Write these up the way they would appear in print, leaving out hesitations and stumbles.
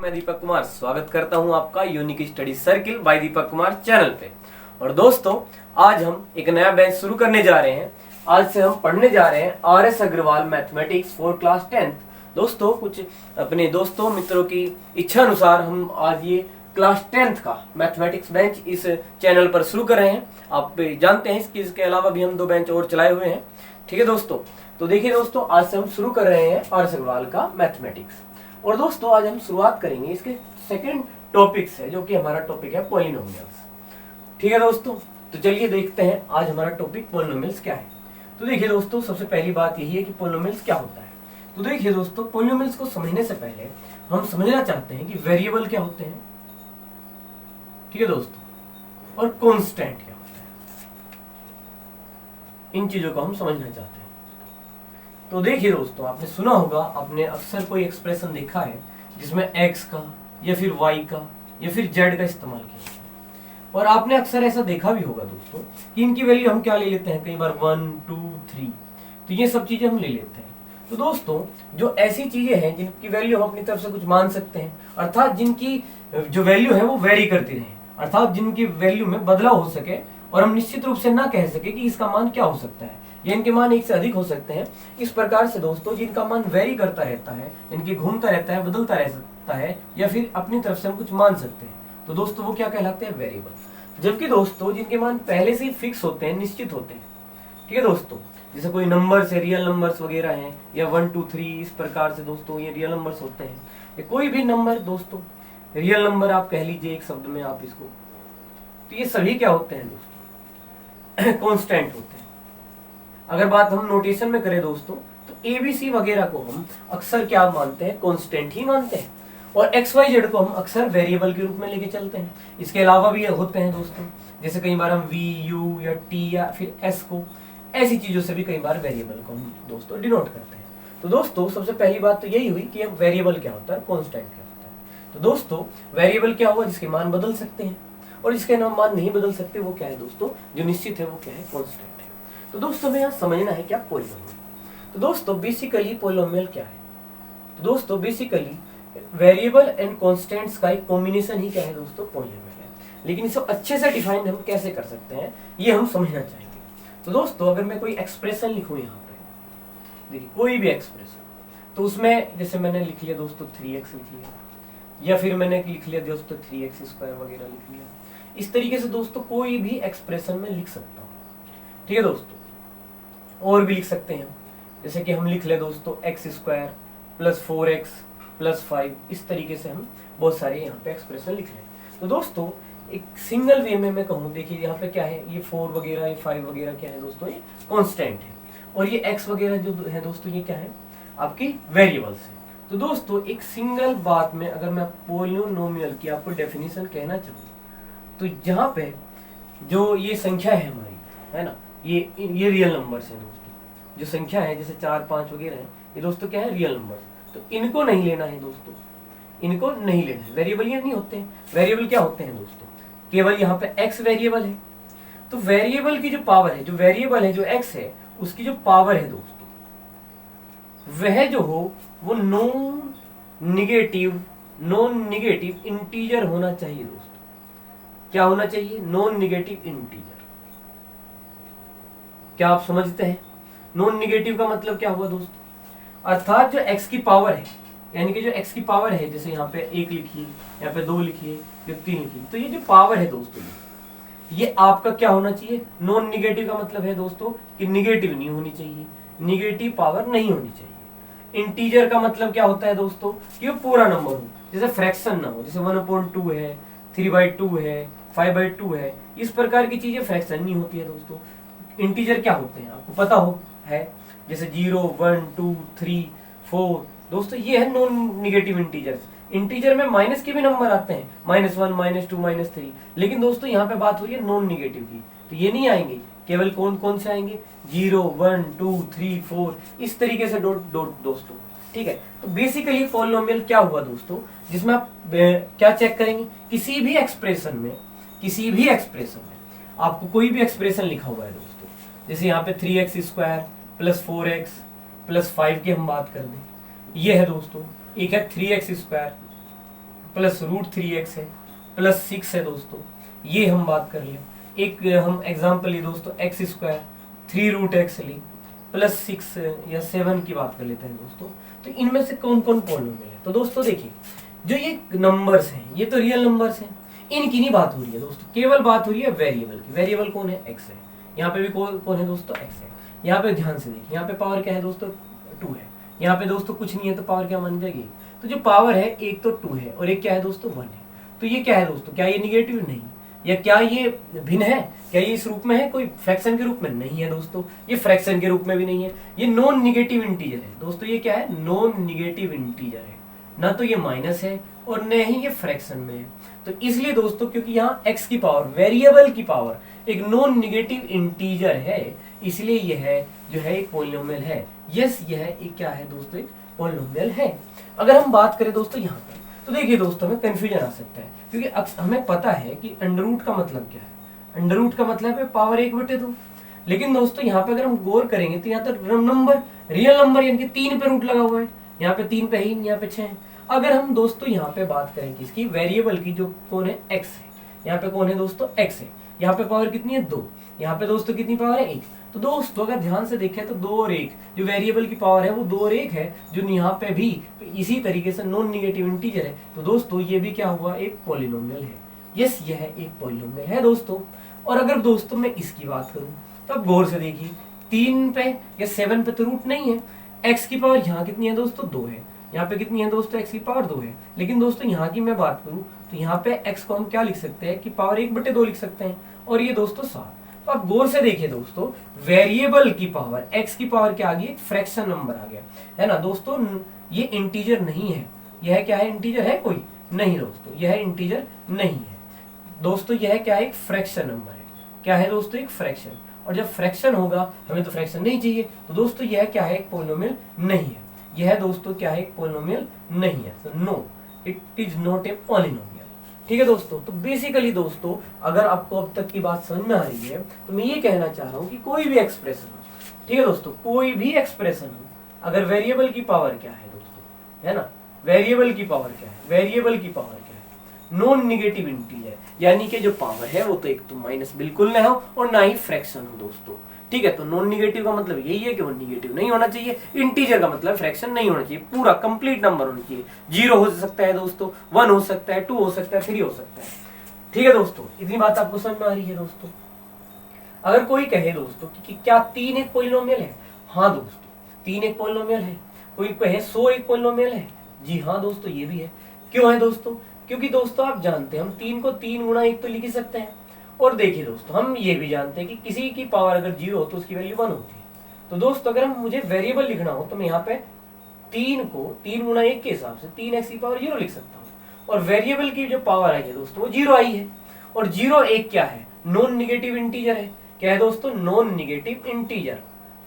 मैं दीपक कुमार स्वागत करता हूं आपका unique study circle bye Deepak Kumar channel पे। और दोस्तों, आज हम एक नया बैच शुरू करने जा रहे हैं। आज से हम पढ़ने जा रहे हैं RS Agarwal mathematics for class 10th। दोस्तों, कुछ अपने दोस्तों मित्रों की इच्छा अनुसार हम आज ये क्लास 10th का मैथमेटिक्स बेंच इस चैनल पर शुरू कर रहे हैं। आप जानते हैं इसके अलावा भी हम 2 बेंच और चलाए हुए हैं। ठीक है दोस्तों, तो देखिए दोस्तों, आज से हम शुरू कर रहे हैं RS अग्रवाल का मैथमेटिक्स। और दोस्तों, आज हम शुरुआत करेंगे इसके सेकंड टॉपिक से, जो कि हमारा टॉपिक है पॉलिनोमियल्स। ठीक है दोस्तों, तो चलिए देखते हैं आज हमारा टॉपिक पॉलिनोमियल्स क्या है। तो देखिए दोस्तों, सबसे पहली बात यही है कि पॉलिनोमियल्स क्या होता है। तो देखिए दोस्तों, पॉलिनोमियल्स को समझने से पहले हम समझना चाहते हैं कि वेरिएबल क्या होते हैं, ठीक है दोस्तों, और कांस्टेंट क्या होता है। इन चीजों को हम समझना चाहते हैं। तो देखिए दोस्तों, आपने सुना होगा, आपने अक्सर कोई एक्सप्रेशन देखा है जिसमें x का या फिर y का या फिर z का इस्तेमाल किया है। और आपने अक्सर ऐसा देखा भी होगा दोस्तों कि इनकी वैल्यू हम क्या ले लेते हैं, कई बार 1 2 3, तो ये सब चीजें हम ले लेते हैं। तो दोस्तों, जो ऐसी चीजें हैं जिनकी वैल्यू हम अपनी तरफ से कुछ मान सकते हैं, अर्थात जिनकी जो वैल्यू है वो वेरी करती रहे, अर्थात जिनकी वैल्यू में बदलाव हो सके और हम निश्चित रूप से ना कह सके कि इसका मान क्या हो सकता है, या इनके मान एक से अधिक हो सकते हैं। इस प्रकार से दोस्तों, जिनका मान वेरी करता रहता है, इनकी घूमता रहता है, बदलता रहता है, या फिर अपनी तरफ से हम कुछ मान सकते हैं, तो दोस्तों वो क्या कहलाते हैं, वेरिएबल। जबकि दोस्तों, जिनके मान पहले से ही फिक्स होते हैं, निश्चित होते हैं, ठीक है दोस्तों, जैसे कोई नंबर्स है, रियल नंबर्स वगैरह हैं, या 1 2 3 इस प्रकार से दोस्तों ये रियल नंबर्स होते हैं, या कोई भी नंबर दोस्तों रियल नंबर आप कह लीजिए एक शब्द में आप इसको, तो ये सभी क्या होते हैं दोस्तों, कांस्टेंट होते हैं। अगर बात हम नोटेशन में करें दोस्तों, तो ABC वगैरह को हम अक्सर क्या मानते हैं, कांस्टेंट ही मानते हैं, और XYZ को हम अक्सर वेरिएबल के रूप में लेके चलते हैं। इसके अलावा भी होते हैं दोस्तों, जैसे कई बार हम V U या T या फिर S को, ऐसी चीजों से भी कई बार वेरिएबल को हम दोस्तों डिनोट करते हैं। तो दोस्तों, सबसे पहली बात तो यही हुई कि अब वेरिएबल क्या होता है, कांस्टेंट क्या होता है। तो दोस्तों, वेरिएबल क्या हुआ, जिसके मान बदल सकते हैं, और जिसके मान नहीं बदल सकते वो क्या है दोस्तों, जो निश्चित है वो क्या है, कांस्टेंट है। तो दोस्तों, हमें यहाँ समझना है क्या पॉलिनोमियल। तो दोस्तों, बेसिकली पॉलिनोमियल क्या है। तो दोस्तों, बेसिकली वेरिएबल एंड कांस्टेंट्स का एक कॉम्बिनेशन ही क्या है दोस्तों, पॉलिनोमियल है। लेकिन इसे अच्छे से डिफाइन हम कैसे कर सकते हैं, ये हम समझना चाहेंगे। तो दोस्तों, अगर मैं कोई एक्सप्रेशन लिखूं यहाँ पे, देखिए कोई भी एक्सप्रेशन, तो उसमें जैसे मैंने लिख लिया दोस्तों 3x लिख लिया, या फिर मैंने लिख लिया दोस्तों 3x² वगैरह लिख लिया। इस तरीके से दोस्तों कोई भी एक्सप्रेशन में लिख सकता हूँ, ठीक है दोस्तों। और भी लिख सकते हैं, जैसे कि हम लिख ले दोस्तों x² + 4x + 5, इस तरीके से हम बहुत सारे यहाँ पे एक्सप्रेशन लिख लें। तो दोस्तों, एक सिंगल वे में मैं कहूँ, देखिए यहाँ पे क्या है, ये 4 वगैरह, ये 5 वगैरह क्या है दोस्तों, ये कांस्टेंट है, और ये x वगैरह जो है दोस्तों, ये क्या है, आपकी वेरिएबल्स है। तो दोस्तों, एक सिंगल बात में अगर मैं पॉलिनोमियल की आपको डेफिनेशन कहना चाहूँ, तो यहाँ पे जो ये संख्या है हमारी, है ना, ये रियल नंबर्स हैं दोस्तों। जो संख्या है जैसे 4 5 वगैरह है, ये दोस्तों क्या है, रियल नंबर्स। तो इनको नहीं लेना है दोस्तों, इनको नहीं लेना है। वेरिएबल ये नहीं होते हैं। वेरिएबल क्या होते हैं दोस्तों, केवल यहाँ पे x वेरिएबल है। तो वेरिएबल की जो पावर है, जो वेरिएबल है, जो x है, उसकी जो पावर है दोस्तों, वह जो हो वो नॉन निगेटिव इंटीजर होना चाहिए दोस्तों। क्या होना चाहिए, नॉन निगेटिव इंटीजर। क्या आप समझते हैं, नॉन निगेटिव का मतलब क्या हुआ दोस्तों, अर्थात जो x की पावर है, यानी कि जो x की पावर है, जैसे यहाँ पे 1 लिखिए, यहाँ पे 2 लिखिए, या 3 लिखिए, तो ये जो पावर है दोस्तों, ये आपका क्या होना चाहिए, नॉन निगेटिव का मतलब है दोस्तों कि निगेटिव नहीं होनी चाहिए, निगेटिव पावर नहीं होनी चाहिए। इंटीजर का मतलब क्या होता है दोस्तों, कि वो पूरा नंबर हो, जैसे फ्रैक्शन ना हो, जैसे 1/2 है, 3/2 है, 5/2 है, इस प्रकार की चीजें फ्रैक्शन नहीं होती है दोस्तों। इंटीजर क्या होते हैं आपको पता हो है, जैसे 0 1 2 3 4 दोस्तों, ये है नॉन निगेटिव इंटीजर्स। इंटीजर में माइनस के भी नंबर आते हैं, -1 -2 -3, लेकिन दोस्तों यहाँ पे बात हो रही है नॉन निगेटिव की, तो ये नहीं आएंगे। केवल कौन कौन से आएंगे, 0 1 2 3 4, इस तरीके से डॉट डॉट दोस्तों, ठीक है। तो बेसिकली पॉलिनोमियल क्या हुआ दोस्तों, जिसमें आप क्या चेक करेंगे, किसी भी एक्सप्रेशन में आपको कोई भी एक्सप्रेशन लिखा हुआ है दोस्तों, जैसे यहाँ पे 3x² + 4x + 5 की हम बात कर दें, ये है दोस्तों, एक है 3x² प्लस √3x है प्लस 6 है दोस्तों, ये हम बात कर ले। एक हम एग्जाम्पल लिए दोस्तों x² 3√x ली प्लस 6 या 7 की बात कर लेते हैं दोस्तों। तो इनमें से कौन कौन पॉलिनोमियल है? तो दोस्तों देखिए, जो ये नंबर्स हैं ये तो रियल नंबर्स हैं, इनकी नहीं बात हो रही है दोस्तों, केवल बात हो रही है वेरिएबल की। वेरिएबल कौन है? x है। यहाँ पे भी कौन है दोस्तों? x है। यहाँ पे ध्यान से देखिए, यहाँ पे पावर क्या है दोस्तों? 2 है। यहाँ पे दोस्तों कुछ नहीं है तो पावर क्या मान जाएगी? तो जो पावर है एक तो 2 है और एक क्या है दोस्तों? 1 है। तो ये क्या है दोस्तों? क्या ये निगेटिव? नहीं। या क्या ये भिन्न है? क्या ये इस रूप में है? कोई फ्रैक्शन के रूप में नहीं है दोस्तों, ये फ्रैक्शन के रूप में भी नहीं है, ये नॉन निगेटिव इंटीजर है दोस्तों। ये क्या है? नॉन निगेटिव इंटीजर है, ना तो ये माइनस है और न ही ये फ्रैक्शन में है। तो इसलिए दोस्तों, क्योंकि यहाँ x की पावर, वेरिएबल की पावर एक नॉन निगेटिव इंटीजर है, इसलिए यह जो है एक पॉलिनोमियल है। यस, यह एक क्या है दोस्तों? एक पॉलिनोमियल है। अगर हम बात करें दोस्तों यहाँ पर, तो देखिए दोस्तों, हमें कंफ्यूजन आ सकता है, क्योंकि हमें पता है कि अंडर रूट का मतलब क्या है। अंडर रूट का मतलब है पावर 1/2। लेकिन दोस्तों यहाँ पे अगर हम गौर करेंगे तो यहाँ तो नंबर, रियल नंबर यानी कि 3 पे रूट लगा हुआ है। यहाँ पे 3 पे ही, यहाँ पे 6 है। अगर हम दोस्तों यहाँ पे बात करें किसकी? वेरिएबल की, जो कौन है? x है। यहाँ पे कौन है दोस्तों? x है। यहाँ पे पावर कितनी है? 2। यहाँ पे दोस्तों कितनी पावर है? 1। तो दोस्तों अगर ध्यान से देखें तो 2 और 1, जो वेरिएबल की पावर है वो 2 और 1 है, जो यहाँ पे भी इसी तरीके से नॉन निगेटिव इंटीजर है। तो दोस्तों ये भी क्या हुआ? एक पॉलिनोमियल है। यस, यह एक पॉलिनोमियल है दोस्तों। और अगर दोस्तों मैं इसकी बात करूं तो अब गौर से देखिए, 3 पे या 7 पे तो रूट नहीं है। x की पावर यहाँ कितनी है दोस्तों? 2 है। यहाँ पे कितनी है दोस्तों? x की पावर 2 है। लेकिन दोस्तों यहाँ की मैं बात करूं तो यहाँ पे x को हम क्या लिख सकते हैं कि पावर 1/2 लिख सकते हैं, और ये दोस्तों 7। तो आप गौर से देखिए दोस्तों, वेरिएबल की पावर, x की पावर क्या आ गई? एक फ्रैक्शन नंबर आ गया है ना दोस्तों। ये इंटीजर नहीं है। यह क्या है? इंटीजर है कोई? नहीं दोस्तों, यह इंटीजर नहीं है दोस्तों। यह क्या है? एक फ्रैक्शन नंबर है। क्या है दोस्तों? एक फ्रैक्शन। और जब फ्रैक्शन होगा, हमें तो फ्रैक्शन नहीं चाहिए, तो दोस्तों यह क्या है? एक पॉलिनोमियल नहीं है। यह दोस्तों क्या है? एक पॉलिनोमियल नहीं है। तो no, it is not a polynomial. ठीक है दोस्तों। तो बेसिकली दोस्तों, अगर आपको अब तक की बात समझ में आ रही है तो मैं ये कहना चाह रहा हूँ कि कोई भी एक्सप्रेशन हो, ठीक है दोस्तों, कोई भी एक्सप्रेशन हो, अगर वेरिएबल की पावर क्या है दोस्तों, है ना, वेरिएबल की पावर क्या है? वेरिएबल की पावर क्या है? नॉन निगेटिव इंटीजर, यानी कि जो पावर है वो तो एक तो माइनस बिल्कुल ना हो और ना ही फ्रैक्शन हो दोस्तों। ठीक है, तो नॉन निगेटिव का मतलब यही है कि वो निगेटिव नहीं होना चाहिए। इंटीजर का मतलब फ्रैक्शन नहीं होना चाहिए, पूरा कंप्लीट नंबर होना चाहिए। 0 हो सकता है दोस्तों, 1 हो सकता है, 2 हो सकता है, 3 हो सकता है। ठीक है दोस्तों, इतनी बात आपको समझ में आ रही है दोस्तों। अगर कोई कहे दोस्तों कि क्या 3 एक पॉलिनोमियल है? हाँ दोस्तों, 3 एक पॉलिनोमियल है। कोई कहे 100 एक पॉलिनोमियल है? जी हाँ दोस्तों, ये भी है। क्यों है दोस्तों? क्योंकि दोस्तों आप जानते हैं हम 3 को 3 गुणा 1 तो लिख ही सकते हैं। और देखिए दोस्तों, हम ये भी जानते हैं कि किसी की पावर अगर 0 हो तो उसकी वैल्यू 1 होती है। तो दोस्तों अगर हम मुझे वेरिएबल लिखना हो तो मैं यहाँ पे 3 को 3 गुणा 1 के हिसाब से 3x की पावर 0 लिख सकता हूँ। और वेरिएबल की जो पावर आई है दोस्तों वो 0 आई है। और 0 1 क्या है? नॉन निगेटिव इंटीजर है। क्या है दोस्तों? नॉन निगेटिव इंटीजर,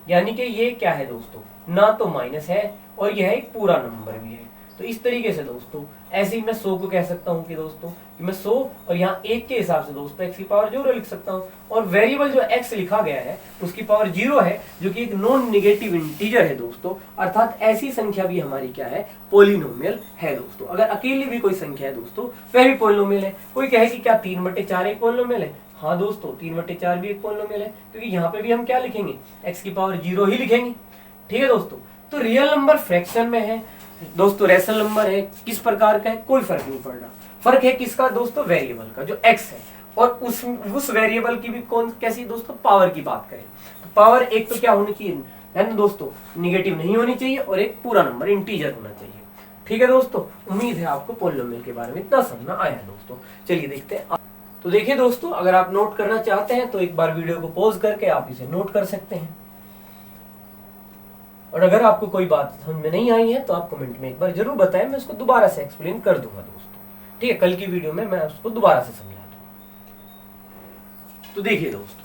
यानी कि ये क्या है दोस्तों? ना तो माइनस है और यह एक पूरा नंबर भी है। तो इस तरीके से दोस्तों ऐसे ही मैं 100 को कह सकता हूँ कि दोस्तों कि मैं 100 और यहाँ 1 के हिसाब से दोस्तों x की पावर 0 लिख सकता हूँ। और वेरिएबल जो x लिखा गया है उसकी पावर 0 है, जो कि एक नॉन निगेटिव इंटीजर है दोस्तों। अर्थात ऐसी संख्या भी हमारी क्या है? पॉलिनोमियल है दोस्तों। अगर अकेली भी कोई संख्या है दोस्तों वह भी पॉलिनोमियल है। कोई कहे कि क्या 3/4 एक पॉलिनोमियल है? हाँ दोस्तों, 3/4 भी एक पॉलिनोमियल है, क्योंकि यहाँ पे भी हम क्या लिखेंगे? x की पावर 0 ही लिखेंगे। ठीक है दोस्तों, तो रियल नंबर फ्रैक्शन में है दोस्तों, रैशनल नंबर है, किस प्रकार का है कोई फर्क नहीं पड़ रहा। फर्क है किसका दोस्तों? वेरिएबल का, जो x है। और उस वेरिएबल की भी कौन कैसी दोस्तों? पावर की बात करें तो पावर एक तो क्या होनी चाहिए है ना दोस्तों? निगेटिव नहीं होनी चाहिए, और एक पूरा नंबर इंटीजर होना चाहिए। ठीक है दोस्तों, उम्मीद है आपको पॉलिनोमियल के बारे में इतना समझ में आया दोस्तों। चलिए देखते हैं। तो देखिए दोस्तों, अगर आप नोट करना चाहते हैं तो एक बार वीडियो को पॉज करके आप इसे नोट कर सकते हैं। और अगर आपको कोई बात समझ में नहीं आई है तो आप कमेंट में एक बार जरूर बताएं, मैं उसको दोबारा से एक्सप्लेन कर दूंगा दोस्तों। ठीक है, कल की वीडियो में मैं उसको दोबारा से समझा दूंगा। तो देखिए दोस्तों,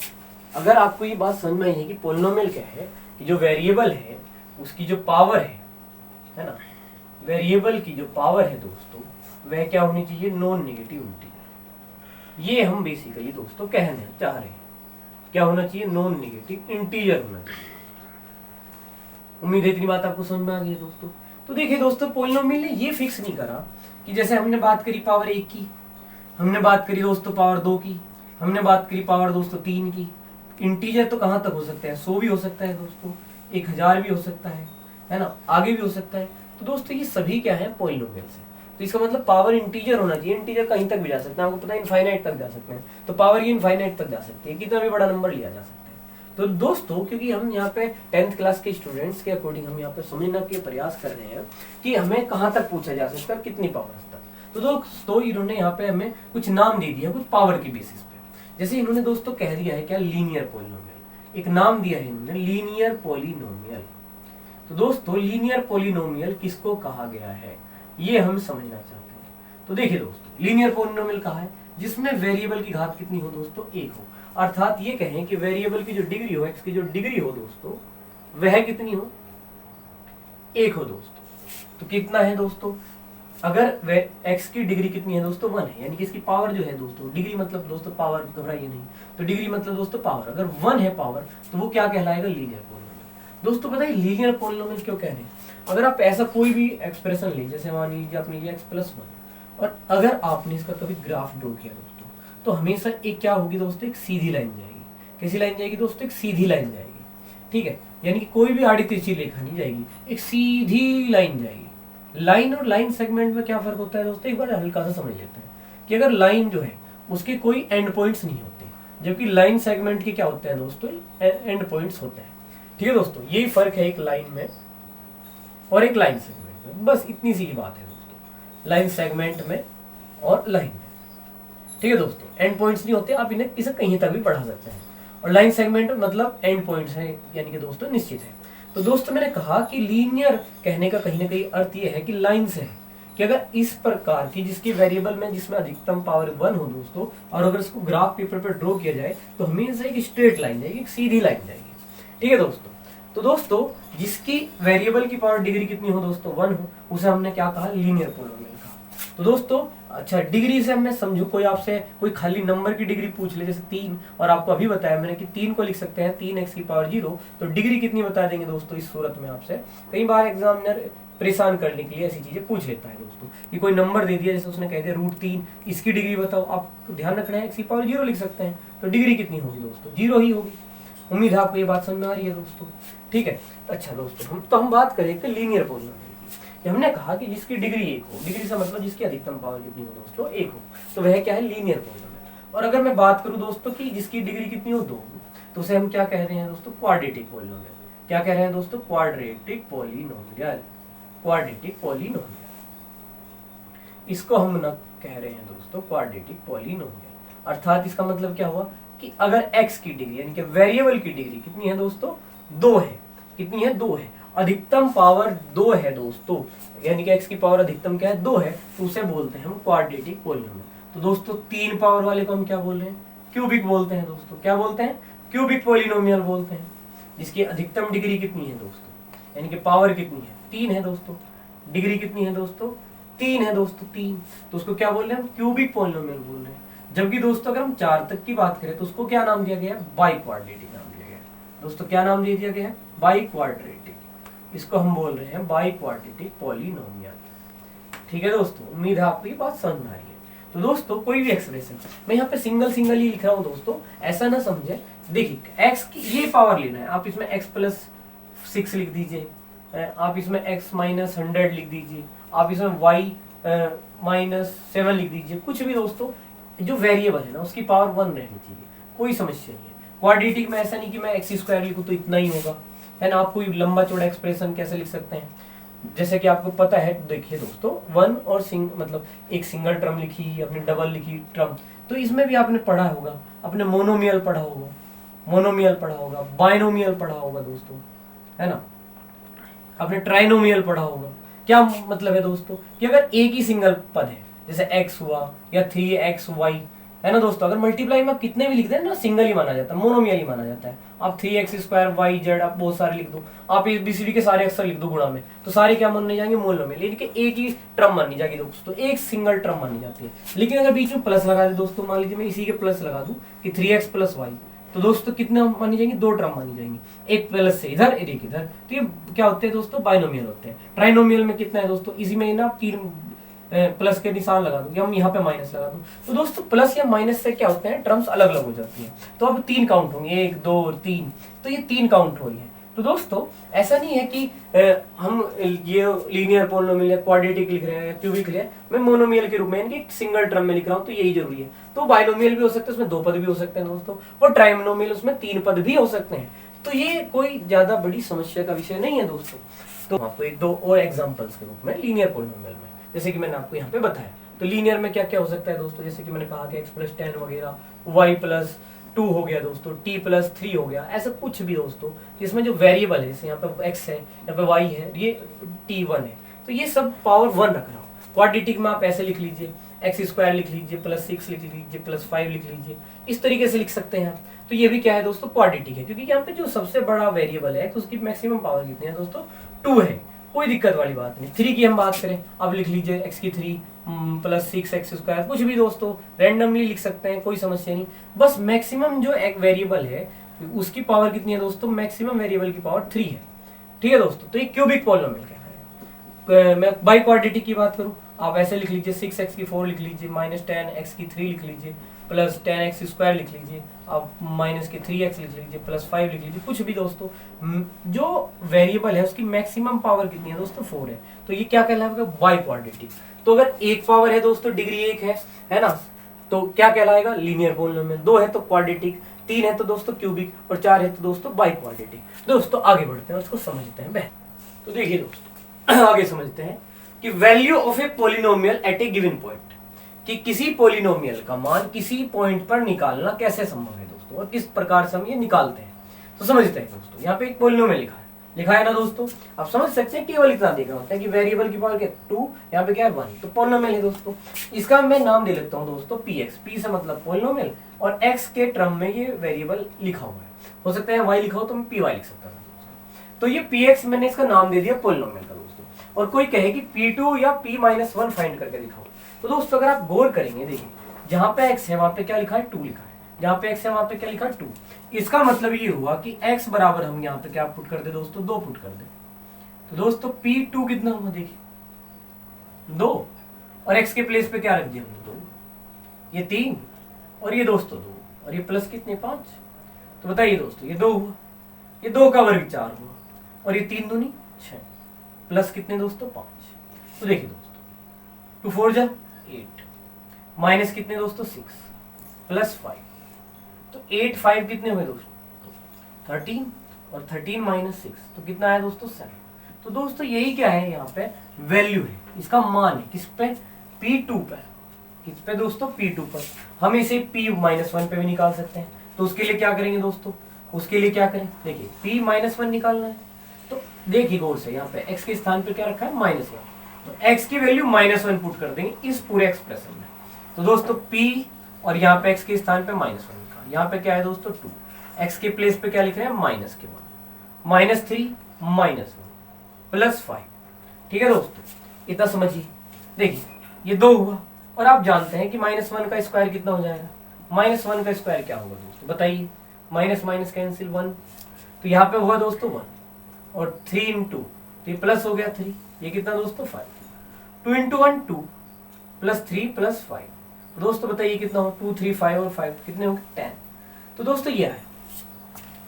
अगर आपको ये बात समझ में आई है कि पॉलिनोमियल क्या है, कि जो वेरिएबल है उसकी जो पावर है ना, वेरिएबल की जो पावर है दोस्तों वह क्या होनी चाहिए? Non negative integer. ये हम बेसिकली दोस्तों कहने चाह रहे हैं, क्या होना चाहिए? नॉन निगेटिव इंटीजर होना चाहिए। उम्मीद है इतनी बात आपको समझ में आ गई है दोस्तों। तो देखिए दोस्तों, पॉलिनोमियल ने ये फिक्स नहीं करा कि जैसे हमने बात करी पावर 1 की, हमने बात करी दोस्तों पावर 2 की, हमने बात करी पावर दोस्तों 3 की। इंटीजर तो कहाँ तक हो सकता है, 100 भी हो सकता है दोस्तों, 1000 भी हो सकता है ना, आगे भी हो सकता है। तो दोस्तों ये सभी क्या है, पॉलिनोमियल्स है। तो इसका मतलब पावर इंटीजर होना चाहिए, इंटीजर कहीं तक भी जा सकता है, आपको पता है इनफाइनाइट तक जा सकते हैं, तो पावर ये इनफाइनाइट तक जा सकती है, कितना भी बड़ा नंबर लिया जा सकता है। तो दोस्तों क्योंकि हम यहाँ पे 10th क्लास के स्टूडेंट्स के अकॉर्डिंग हम यहाँ पे समझने के प्रयास कर रहे हैं कि हमें कहाँ तक पूछा जा सकता है, कितनी पावर्स तक। तो दोस्तों इन्होंने यहाँ पे हमें कुछ नाम दे दिया कुछ पावर के बेसिस पे। जैसे इन्होंने दोस्तों कह दिया है क्या, लीनियर पॉलिनोमियल, एक नाम दिया है इन्होंने लीनियर पॉलिनोमियल। तो दोस्तों लीनियर पॉलिनोमियल किसको कहा गया है, ये हम समझना चाहते हैं। तो देखिए दोस्तों लीनियर पॉलिनोमियल कहा है जिसमें वेरिएबल की घात कितनी हो दोस्तों, 1 हो। अर्थात ये कहें कि वेरिएबल की जो डिग्री हो, एक्स की जो डिग्री हो दोस्तों, वह कितनी हो, 1 हो दोस्तों। तो कितना है दोस्तों, अगर एक्स की डिग्री कितनी है दोस्तों, 1 है, यानी कि इसकी पावर जो है दोस्तों, डिग्री मतलब दोस्तों पावर, घबराइए नहीं, तो डिग्री मतलब दोस्तों पावर, अगर 1 है पावर तो वो क्या कहलाएगा, लीनियर पॉलिनोमियल। दोस्तों पता है लीनियर पॉलिनोमियल क्यों कह रहे हैं, अगर आप ऐसा कोई भी एक्सप्रेशन ले, जैसे मान लीजिए आपने लिया x+1 और अगर आपने इसका कभी ग्राफ ड्रॉ किया दोस्तों, तो हमेशा एक क्या होगी दोस्तों, एक सीधी लाइन जाएगी। कैसी लाइन जाएगी दोस्तों, एक सीधी लाइन जाएगी, ठीक है, यानी कि कोई भी आड़ी तिरछी रेखा नहीं जाएगी, एक सीधी लाइन जाएगी। लाइन और लाइन सेगमेंट में क्या फर्क होता है दोस्तों, एक बार हल्का सा समझ लेते हैं कि अगर लाइन जो है उसके कोई एंड पॉइंट्स नहीं होते, जबकि लाइन सेगमेंट के क्या होते हैं दोस्तों, एंड पॉइंट्स होते हैं। ठीक है दोस्तों, यही फर्क है एक लाइन में और एक लाइन सेगमेंट में, बस इतनी सी बात है दोस्तों, लाइन सेगमेंट में और लाइन में। ठीक है दोस्तों, एंड पॉइंट्स नहीं होते, आप इन्हें इसे कहीं तक भी बढ़ा सकते हैं, और लाइन सेगमेंट मतलब एंड पॉइंट्स है, यानी कि दोस्तों निश्चित है। तो दोस्तों मैंने कहा कि लीनियर कहने का कहीं ना कहीं अर्थ ये है कि लाइन से है, कि अगर इस प्रकार की जिसकी वेरिएबल में जिसमें अधिकतम पावर 1 हो दोस्तों, और अगर इसको ग्राफ पेपर पर ड्रॉ किया जाए तो हमेशा एक स्ट्रेट लाइन जाएगी, एक सीधी लाइन जाएगी। ठीक है दोस्तों, तो दोस्तों जिसकी वेरिएबल की पावर डिग्री कितनी हो दोस्तों, 1 हो, उसे हमने क्या कहा, लीनियर पॉलिनोमियल कहा। तो दोस्तों अच्छा डिग्री से मैं समझू, कोई आपसे कोई खाली नंबर की डिग्री पूछ ले, जैसे 3, और आपको अभी बताया मैंने कि 3 को लिख सकते हैं 3x की पावर 0, तो डिग्री कितनी बता देंगे दोस्तों इस सूरत में आपसे। कई बार एग्जामिनर परेशान करने के लिए ऐसी चीजें पूछ लेता है दोस्तों, कि कोई नंबर दे दिया, जैसे उसने कह दिया √3, इसकी डिग्री बताओ, आप ध्यान रखना है x की पावर 0 लिख सकते हैं, तो डिग्री कितनी होगी दोस्तों, 0 ही होगी। उम्मीद है आपको ये बात समझ में आ रही है दोस्तों। ठीक है, अच्छा दोस्तों हम बात करें कि लीनियर पॉलिनोमियल, हमने कहा कि जिसकी डिग्री 1 हो, डिग्री से मतलब जिसकी अधिकतम पावर कितनी हो दोस्तों, 1 हो, तो वह क्या है, लीनियर पॉलिनोमियल। और अगर मैं बात करूं दोस्तों कि जिसकी डिग्री कितनी हो, 2, तो उसे हम क्या कह रहे हैं दोस्तों, क्वाड्रेटिक पॉलिनोमियल। क्या कह रहे हैं दोस्तों, क्वाड्रेटिक पॉलिनोमियल, क्वाड्रेटिक पॉलिनोमियल, इसको हम ना कह रहे हैं दोस्तों क्वाड्रेटिक पॉलिनोमियल। अर्थात इसका मतलब क्या हुआ कि अगर x की डिग्री यानी कि वेरिएबल की डिग्री कितनी है दोस्तों, 2 है, कितनी है, 2 है, अधिकतम पावर 2 है दोस्तों, यानी कि x की पावर अधिकतम क्या है, 2 है, तो उसे बोलते हैं हम क्वाड्रेटिक पॉलिनोमियल। तो दोस्तों 3 पावर वाले को हम क्या बोल रहे हैं, क्यूबिक बोलते हैं दोस्तों, क्या बोलते हैं, क्यूबिक पॉलिनोमियल बोलते हैं। जिसकी अधिकतम डिग्री कितनी है दोस्तों, यानी कि पावर कितनी है, 3 है दोस्तों, डिग्री कितनी है दोस्तों, 3 है दोस्तों, 3, तो उसको क्या बोल रहे हैं हम, क्यूबिक पॉलिनोमियल बोल रहे हैं। जबकि दोस्तों अगर हम 4 तक की बात करें तो उसको क्या नाम दिया गया है, बाई क्वाड्रेटिक नाम दिया गया है दोस्तों। क्या नाम दे दिया गया है, बाई क्वाड्रेटिक, इसको हम बोल रहे हैं बाई क्वाड्रेटिक पॉलिनोमियल। ठीक है दोस्तों, उम्मीद है आपको ये बात समझ में आ रही है। तो दोस्तों कोई भी एक्सप्रेशन, मैं यहाँ पे सिंगल ही लिख रहा हूँ दोस्तों, ऐसा ना समझे। देखिए x की ये पावर लेना है, आप इसमें x+6 लिख दीजिए, आप इसमें x-100 लिख दीजिए, आप इसमें y-7 लिख दीजिए, कुछ भी दोस्तों, जो वेरिएबल है ना उसकी पावर 1 रहनी चाहिए, कोई समस्या नहीं है। क्वाड्रेटिक में ऐसा नहीं कि मैं x² लिखूं तो इतना ही होगा, है ना। आप कोई लंबा चौड़ा एक्सप्रेशन कैसे लिख सकते हैं, जैसे कि आपको पता है, देखिए दोस्तों 1 और मतलब एक सिंगल टर्म लिखी, अपने डबल लिखी टर्म, तो इसमें भी आपने पढ़ा होगा, अपने मोनोमियल पढ़ा होगा, बाइनोमियल पढ़ा होगा दोस्तों, है ना, आपने ट्राइनोमियल पढ़ा होगा। क्या मतलब है दोस्तों कि अगर एक ही सिंगल पद है, जैसे x हुआ या 3xy, है ना दोस्तों, अगर मल्टीप्लाई में आप कितने भी लिख दें ना, सिंगल ही माना जाता है, मोनोमियल ही माना जाता है। आप 3x² yz आप बहुत सारे लिख दो, आप ABCD के सारे अक्षर लिख दो गुणा में, तो सारे क्या माने जाएंगे, मोनोमियल, यानी कि एक ही टर्म मानी जाएगी दोस्तों, एक सिंगल टर्म मानी जाती है। लेकिन अगर बीच में प्लस लगा दे दोस्तों, मान लीजिए मैं इसी के प्लस लगा दूं कि 3x+y, तो दोस्तों कितने मानी जाएंगी, 2 टर्म मानी जाएंगी, एक प्लस से इधर एक इधर, तो ये क्या होते हैं दोस्तों, बाइनोमियल होते हैं। ट्राइनोमियल में कितना है दोस्तों, इसी में ना 3 प्लस के निशान लगा दूं या हम यहाँ पे माइनस लगा दूं, तो दोस्तों प्लस या माइनस से क्या होते हैं, टर्म्स अलग अलग हो जाती हैं। तो अब 3 काउंट होंगे, 1 2 और 3, तो ये 3 काउंट हो रही है। तो दोस्तों ऐसा नहीं है कि हम ये लीनियर पॉलिनोमियल या क्वाड्रेटिक लिख रहे हैं या क्यूबिक लिख रहे हैं, मैं मोनोमियल के रूप में इनके सिंगल टर्म में लिख रहा हूँ, तो यही जरूरी है। तो बाइनोमियल भी हो सकते हैं, उसमें 2 पद भी हो सकते हैं दोस्तों, और ट्राइमोनोमियल उसमें 3 पद भी हो सकते हैं। तो ये कोई ज्यादा बड़ी समस्या का विषय नहीं है दोस्तों। तो आपको 1-2 और एग्जांपल्स के रूप में लीनियर पॉलिनोमियल में, जैसे कि मैंने आपको यहाँ पे बताया, तो लीनियर में क्या क्या हो सकता है दोस्तों, जैसे कि मैंने कहा कि x+10 वगैरह, y+2 हो गया दोस्तों, t+3 हो गया, ऐसा कुछ भी दोस्तों जिसमें जो वेरिएबल है, जैसे यहाँ पे x है, यहाँ पे y है, ये t1 है, तो ये सब पावर 1 रख रहा हूँ। क्वाड्रेटिक में आप ऐसे लिख लीजिए, x² लिख लीजिए, +6 लिख लीजिए, +5 लिख लीजिए, इस तरीके से लिख सकते हैं आप। तो ये भी क्या है दोस्तों, क्वाड्रेटिक है, क्योंकि यहाँ पे जो सबसे बड़ा वेरिएबल है तो उसकी मैक्सिमम पावर कितनी है दोस्तों, 2 है, कोई दिक्कत वाली बात नहीं। 3 की हम बात करें, अब लिख लीजिए x3 +6x², कुछ भी दोस्तों रैंडमली लिख सकते हैं, कोई समस्या नहीं। बस मैक्सिमम जो एक वेरिएबल है उसकी पावर कितनी है दोस्तों, मैक्सिमम वेरिएबल की पावर 3 है। ठीक है दोस्तों, तो ये क्यूबिक पॉलिनोमियल कहलाएगा। मैं बाई क्वाड्रेटिक की बात करूं, आप ऐसे लिख लीजिए, 6x4 लिख लीजिए, -10x3 लिख लीजिए, +10x² लिख लीजिए, आप -3x लिख लीजिए, +5 लिख लीजिए, कुछ भी दोस्तों। जो वेरिएबल है उसकी मैक्सिमम पावर कितनी है दोस्तों, 4 है, तो ये क्या कहलाएगा, बाई क्वाड्रेटिक। तो अगर एक पावर है दोस्तों, डिग्री 1 है ना, तो क्या कहलाएगा, लीनियर पॉलिनोमियल। 2 है तो क्वाड्रेटिक, 3 है तो दोस्तों क्यूबिक, और 4 है तो दोस्तों बाई क्वाड्रेटिक। दोस्तों आगे बढ़ते हैं, उसको समझते हैं। तो देखिए दोस्तों आगे समझते हैं कि value of a polynomial at a given point, कि किसी पॉलिनोमियल का मान किसी पॉइंट पर निकालना कैसे संभव है दोस्तों, और किस प्रकार से हम ये निकालते हैं। तो समझते हैं दोस्तों, यहाँ पे एक पॉलिनोमियल लिखा है ना दोस्तों, आप समझ सकते हैं, केवल इतना देखना होता है कि वेरिएबल की पावर क्या 2, यहाँ पे क्या है 1, तो पॉलिनोमियल है दोस्तों। इसका मैं नाम दे लेता हूँ दोस्तों px, p से मतलब पॉलिनोमियल, और x के टर्म में ये वेरिएबल लिखा हुआ है, हो सकता है y लिखा हो तो मैं py लिख सकता था। तो ये px मैंने इसका नाम दे दिया पॉलिनोमियल का दोस्तों। और कोई कहे कि p2 या p-1 फाइंड करके दिखाओ, तो दोस्तों अगर आप गौर करेंगे, देखिए जहां पे x है वहां पे क्या लिखा है, 2 लिखा है, जहां पे x है वहां पे क्या लिखा है, 2। इसका मतलब ये हुआ कि x बराबर हम यहाँ पे क्या पुट कर दे दोस्तों, 2 पुट कर दे। तो दोस्तों p2 कितना हुआ, देखिए 2, और x के प्लेस पे क्या रख दिया हमने, 2, ये 3, और ये दोस्तों 2, और ये प्लस कितने 5। तो बताइए दोस्तों, ये 2 हुआ, ये 2 का वर्ग 4 हुआ, और ये 3 दूनी 6, प्लस कितने दोस्तों 5। तो देखिए दोस्तों 2 4 जा 8, माइनस कितने दोस्तों 6, प्लस 5, तो 8 5 कितने हुए दोस्तों 13, और 13 माइनस 6 तो कितना है दोस्तों 7। तो दोस्तों यही क्या है, यहाँ पे वैल्यू है, इसका मान है किस पे, P2 पर, किस पे दोस्तों P2 पर। हम इसे P-1 पे भी निकाल सकते हैं, तो उसके लिए क्या करेंगे दोस्तों, उसके लिए क्या करें, देखिए P-1 निकालना है, तो देखिए गौर से, यहाँ पे x के स्थान पे क्या रखा है -1, तो x की वैल्यू -1 पुट कर देंगे इस पूरे एक्सप्रेशन में। तो दोस्तों p, और यहाँ पे x के स्थान पे -1 लिखा, यहाँ पे क्या है दोस्तों 2, x के प्लेस पे क्या लिख रहे हैं -1, -3 -1 +5। ठीक है दोस्तों, इतना समझिए। देखिए ये 2 हुआ, और आप जानते हैं कि -1 का स्क्वायर कितना हो जाएगा, -1 का स्क्वायर क्या होगा दोस्तों, बताइए, माइनस माइनस कैंसिल 1, तो यहाँ पे हुआ दोस्तों 1, और 3 इंटू, तो ये प्लस हो गया 3, ये कितना दोस्तों 5, 2 इंटू 1 2, प्लस 3 प्लस 5, तो दोस्तों बताइए कितना हो, 2 3 5 और 5 कितने होंगे 10। तो दोस्तों ये है,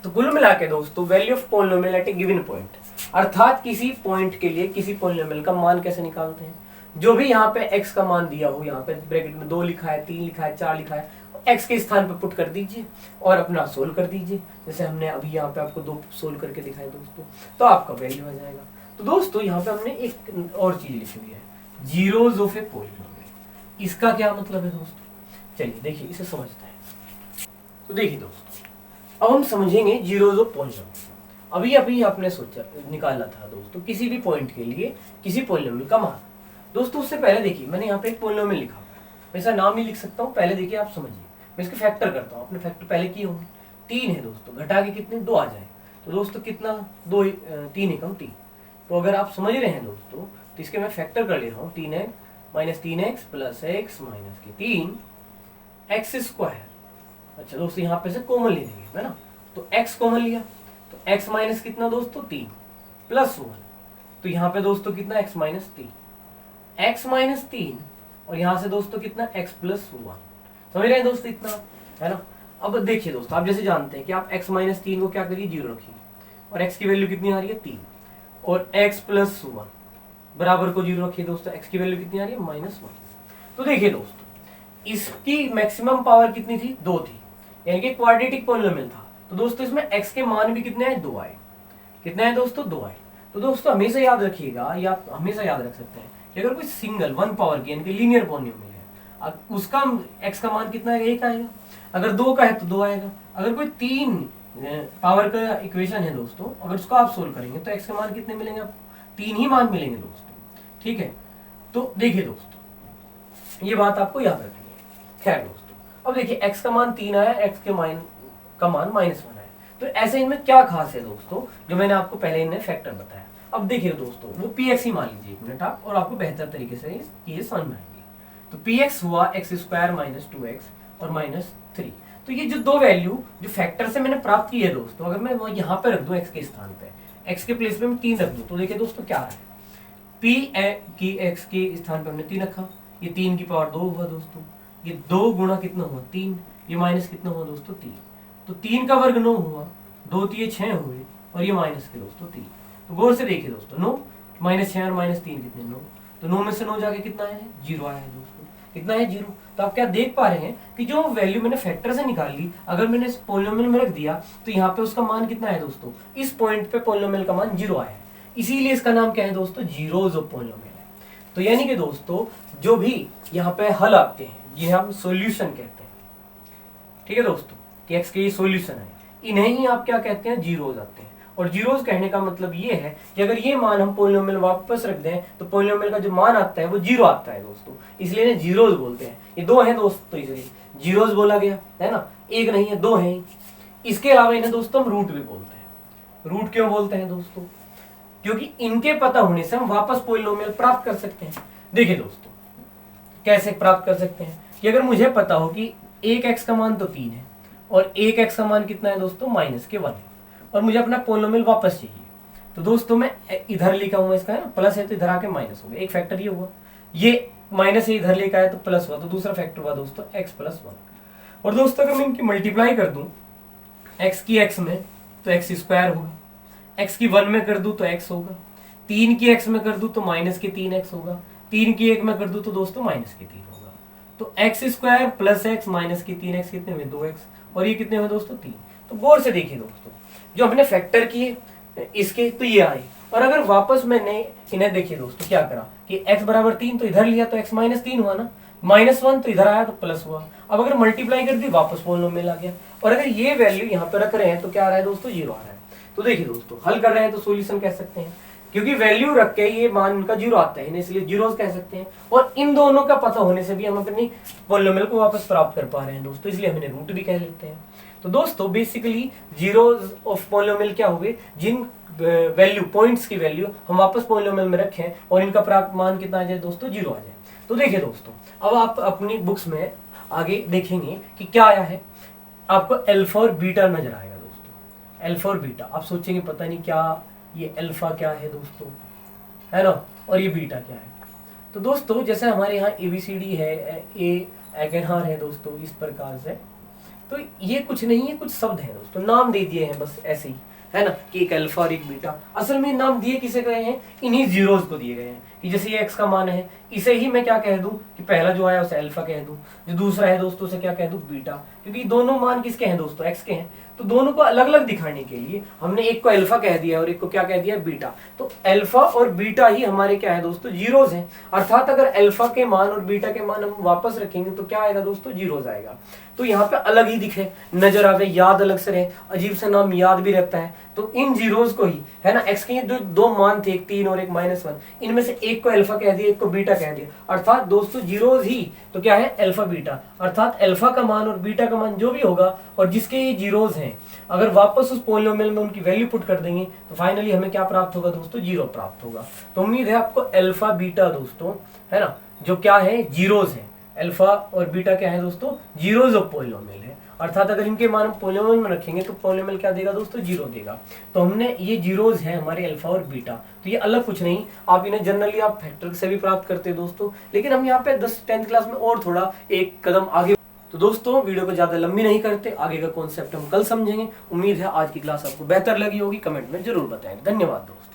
तो कुल मिला के दोस्तों value of polynomial at a given point, अर्थात किसी पॉइंट के लिए किसी पॉलिनोमियल का मान कैसे निकालते हैं। जो भी यहाँ पे x का मान दिया हो, यहाँ पे ब्रैकेट में 2 लिखा है, 3 लिखा है, 4 लिखा है, x के स्थान पे पुट कर दीजिए और अपना सोल्व कर दीजिए, जैसे हमने अभी यहाँ पे आपको 2 सोल्व करके दिखाए दोस्तों, तो आपका वैल्यू आ जाएगा। तो दोस्तों यहाँ पे हमने एक और चीज लिखी हुई है, जीरोज ऑफ ए पॉलिनोमियल। इसका क्या मतलब है दोस्तों, चलिए देखिए इसे समझते हैं। तो देखिए दोस्तों, अब हम समझेंगे जीरोज ऑफ पॉलिनोमियल। अभी आपने सोचा निकाला था दोस्तों किसी भी पॉइंट के लिए किसी पॉलिनोमियल का मान। दोस्तों उससे पहले देखिए मैंने यहाँ पे एक पॉलिनोमियल लिखा हुआ है, वैसा नाम ही लिख सकता हूँ, पहले देखिए आप समझिए। मैं इसके फैक्टर करता हूँ, आपने फैक्टर पहले किए होंगे, 3 है दोस्तों, घटा के कितने 2 आ जाए, तो दोस्तों कितना 2 3 एकम 3। तो अगर आप समझ रहे हैं दोस्तों, तो इसके मैं फैक्टर कर ले रहा हूँ, 3x minus 3x plus x minus के 3 एक्स स्क्वायर। अच्छा दोस्तों यहाँ पे से कॉमन ले लेंगे है ना, तो x कॉमन लिया, तो x माइनस कितना दोस्तों 3 प्लस 1, तो यहाँ पे दोस्तों कितना x माइनस 3 x माइनस 3 और यहाँ से दोस्तों कितना x प्लस 1। समझ रहे हैं दोस्तों इतना, है ना। अब देखिए दोस्तों, आप जैसे जानते हैं कि आप x माइनस 3 को क्या करिए, 0 रखिए, और x की वैल्यू कितनी आ रही है 3, और x प्लस 1 बराबर को 0 रखिए दोस्तों, x की वैल्यू कितनी आ रही है -1। तो देखिए दोस्तों, इसकी मैक्सिमम पावर कितनी थी, 2 थी, यानी कि क्वाड्रेटिक पॉलिनोमियल था। तो दोस्तों इसमें x के मान भी कितने आए, 2 आए। कितने आए दोस्तों, 2 आए। तो दोस्तों हमेशा याद रखिएगा, या आप हमेशा याद रख सकते हैं कि अगर कोई सिंगल 1 पावर की यानी कि लीनियर पॉलिनोमियल है, उसका x का मान कितना है, 1 आएगा। अगर 2 का है तो 2 आएगा। अगर कोई 3 पावर का इक्वेशन है दोस्तों, अगर उसको आप सोल्व करेंगे तो x के मान कितने मिलेंगे आपको, 3 ही मान मिलेंगे दोस्तों, ठीक है। तो देखिए दोस्तों, ये बात आपको याद रखनी है। खैर दोस्तों, अब देखिए x का मान 3 आया, x के मान -1 आया। तो ऐसे इनमें क्या खास है दोस्तों, जो मैंने आपको पहले इन्हें फैक्टर बताया। अब देखिए दोस्तों, वो px ही मान लीजिए एक मिनट आप, और आपको बेहतर तरीके से ये समझ में आएगी। तो px हुआ x² माइनस 2x और -3। तो ये जो दो वैल्यू जो फैक्टर से मैंने प्राप्त की है दोस्तों, अगर मैं वो यहाँ पे रख दूं x के स्थान पे, x के प्लेस पे मैं 3 रख दूं, तो देखिए दोस्तों क्या है, p की x के स्थान पे हमने 3 रखा, ये 3 की पावर 2 हुआ दोस्तों, ये 2 गुणा कितना हुआ 3, ये माइनस कितना हुआ दोस्तों 3, तो 3 का वर्ग 9 हुआ, 2 3 6 हुए, और ये माइनस के दोस्तों 3। तो गौर से देखिए दोस्तों, 9 -6 और -3 कितने, 9। तो 9 में से 9 जाके कितना है, 0 आया है दोस्तों। कितना है, 0। तो आप क्या देख पा रहे हैं कि जो वैल्यू मैंने फैक्टर से निकाल ली, अगर मैंने इस पॉलिनोमियल में रख दिया तो यहाँ पे उसका मान कितना है दोस्तों, इस पॉइंट पे पॉलिनोमियल का मान 0 आया है। इसीलिए इसका नाम क्या है दोस्तों, जीरोज ऑफ पॉलिनोमियल है। तो यानी कि दोस्तों जो भी यहाँ पे हल आते हैं, ये हम सॉल्यूशन कहते हैं, ठीक है दोस्तों, कि x के ये सॉल्यूशन है, इन्हें ही आप क्या कहते हैं, जीरोज आते हैं। और जीरोज कहने का मतलब ये है कि अगर ये मान हम पॉलिनोमियल वापस रख दें तो पॉलिनोमियल का जो मान आता है वो 0 आता है दोस्तों, इसलिए इन्हें जीरोज बोलते हैं। ये 2 हैं दोस्तों, इसलिए जीरोज बोला गया है ना, एक नहीं है 2 हैं। इसके अलावा इन्हें दोस्तों हम रूट भी बोलते हैं। रूट क्यों बोलते हैं दोस्तों, क्योंकि इनके पता होने से हम वापस पॉलिनोमियल प्राप्त कर सकते हैं। देखिए दोस्तों कैसे प्राप्त कर सकते हैं, कि अगर मुझे पता हो कि 1x का मान तो 3 है और 1x का मान कितना है दोस्तों, -1 है, और मुझे अपना पॉलिनोमियल वापस चाहिए, तो दोस्तों मैं इधर लिखा हुआ इसका, है ना, प्लस है तो इधर आके माइनस हो गया, एक फैक्टर ये हुआ, ये माइनस है इधर लेकर आया तो प्लस हुआ, तो दूसरा फैक्टर हुआ दोस्तों x+1। और दोस्तों अगर मैं इनकी मल्टीप्लाई कर दूं x की x में तो x² होगा, x की 1 में कर दूं तो x होगा, 3 की x में कर दूं तो -3x होगा, 3 की 1 में कर दूं तो दोस्तों -3 होगा। तो x² प्लस x -3x कितने हुए, 2x, और ये कितने हुए दोस्तों 3। तो गौर से देखिए दोस्तों, जो हमने फैक्टर किए इसके तो ये आए, और अगर वापस मैंने इन्हें देखिए दोस्तों क्या करा कि x बराबर 3 तो इधर लिया तो x -3 हुआ ना, -1 तो इधर आया तो प्लस हुआ। अब अगर मल्टीप्लाई कर दी वापस पॉलिनोमियल आ गया, और अगर ये वैल्यू यहाँ पे रख रहे हैं तो क्या आ रहा है दोस्तों, 0 आ रहा है। तो देखिए दोस्तों हल कर रहे हैं तो सोल्यूशन कह सकते हैं, क्योंकि वैल्यू रख के ये मान उनका 0 आता है, इसलिए जीरोस कह सकते हैं। और इन दोनों का पता होने से भी हम अपनी पॉलिनोमियल को वापस प्राप्त कर पा रहे हैं दोस्तों, इसलिए हम इन्हें रूट भी कह लेते हैं। तो दोस्तों बेसिकली जीरोस ऑफ पॉलिनोमियल क्या हो गए, जिन वैल्यू पॉइंट्स की वैल्यू हम वापस पॉलिनोमियल में रखें और इनका प्राप्त मान कितना आ जाए दोस्तों, 0 आ जाए। तो देखिए दोस्तों अब आप अपनी बुक्स में आगे देखेंगे कि क्या आया है, आपको अल्फा और बीटा नजर आएगा दोस्तों, अल्फा और बीटा। आप सोचेंगे पता नहीं क्या ये अल्फा क्या है दोस्तों, है ना, और ये बीटा क्या है। तो दोस्तों जैसे हमारे यहाँ ABCD है, ए एगनहार है दोस्तों, इस प्रकार से, तो ये कुछ नहीं है, कुछ शब्द हैं दोस्तों, नाम दे दिए हैं बस ऐसे ही, है ना, कि एक अल्फा और एक बीटा। असल में नाम दिए किसे गए हैं, इन्हीं जीरोस को दिए गए हैं, कि जैसे ये x का मान है, इसे ही मैं क्या कह दूं कि पहला जो आया उसे अल्फा कह दूं, जो दूसरा है दोस्तों उसे क्या कह दूं, बीटा, क्योंकि दोनों मान किसके हैं दोस्तों, x के हैं। तो दोनों को अलग अलग दिखाने के लिए हमने एक को अल्फा कह दिया और एक को क्या कह दिया, बीटा। तो अल्फा और बीटा ही हमारे क्या है दोस्तों, जीरोस हैं। अर्थात अगर अल्फा के मान और बीटा के मान हम वापस रखेंगे तो क्या आएगा दोस्तों, जीरोस आएगा। तो यहाँ पे अलग ही दिखे, नजर आवे, याद अलग से रहे, अजीब सा नाम याद भी रहता है। तो इन जीरोस को ही, है ना, x के जो दो मान थे, एक 3 और एक -1, इनमें से एक को अल्फा कह दिया, एक को बीटा कह दिया, अर्थात दोस्तों जीरोस ही तो क्या है, अल्फा बीटा। अर्थात अल्फा का मान और बीटा का मान जो भी होगा और जिसके ये जीरोस हैं, अगर वापस उस पॉलिनोमियल में उनकी वैल्यू पुट कर देंगे तो फाइनली हमें क्या प्राप्त होगा दोस्तों, 0 प्राप्त होगा। तो उम्मीद है आपको अल्फा बीटा दोस्तों, है ना, जो क्या है, जीरोस है, अल्फा और बीटा क्या है दोस्तों, जीरोज ऑफ पॉलिनोमियल है, अर्थात अगर इनके मान हम पॉलिनोमियल में रखेंगे तो पॉलिनोमियल क्या देगा दोस्तों, जीरो देगा। तो हमने ये जीरोज है हमारे अल्फा और बीटा, तो ये अलग कुछ नहीं, आप इन्हें जनरली आप फैक्टर से भी प्राप्त करते हैं दोस्तों, लेकिन हम यहाँ पे 10th क्लास में और थोड़ा एक कदम आगे। तो दोस्तों वीडियो को ज्यादा लंबी नहीं करते, आगे का कॉन्सेप्ट हम कल समझेंगे। उम्मीद है आज की क्लास आपको बेहतर लगी होगी, कमेंट में जरूर बताएं। धन्यवाद दोस्तों।